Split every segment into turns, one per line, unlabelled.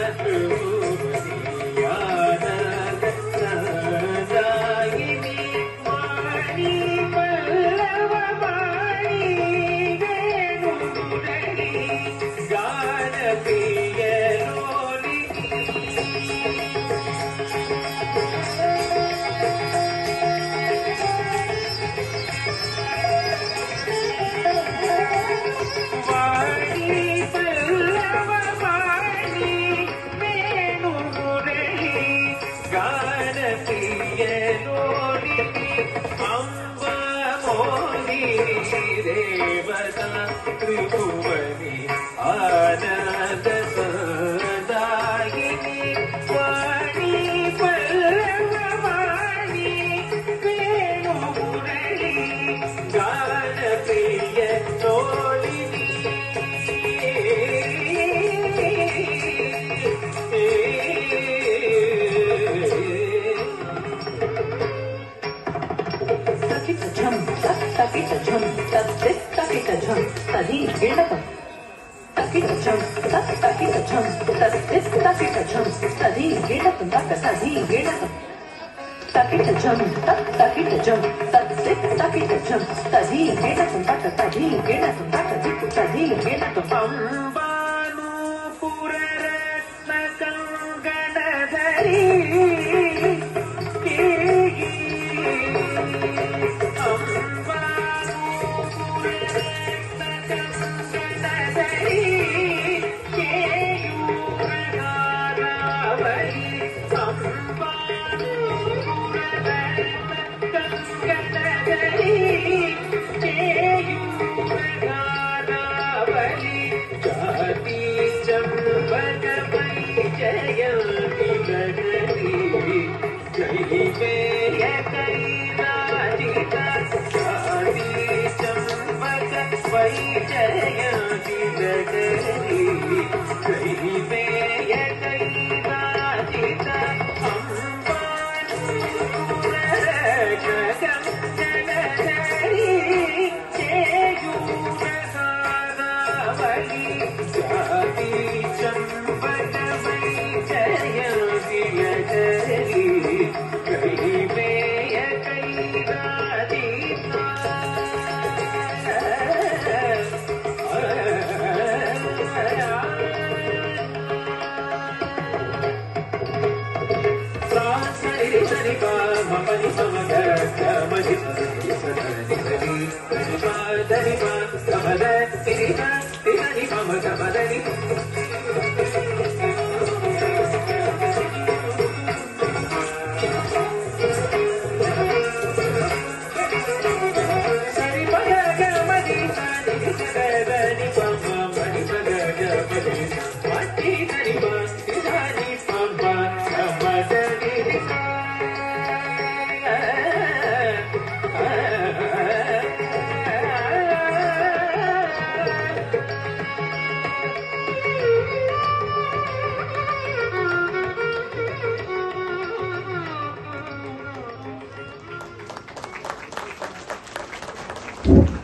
देवता त्रिभुवनी आनंद सदायिनी वाणी पल्लववाणी वेणुमुरली गान प्रिय तोलिनी
takita jam takita jam tadi ginakam takita jam takita jam takita jam tadi ginakam tadi ginakam takita jam takita jam takita jam tadi ginakam tadi ginakam tadi ginakam
ambanu puraratna kanganadari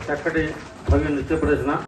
చక్కటి భవ్య నృత్య ప్రదర్శన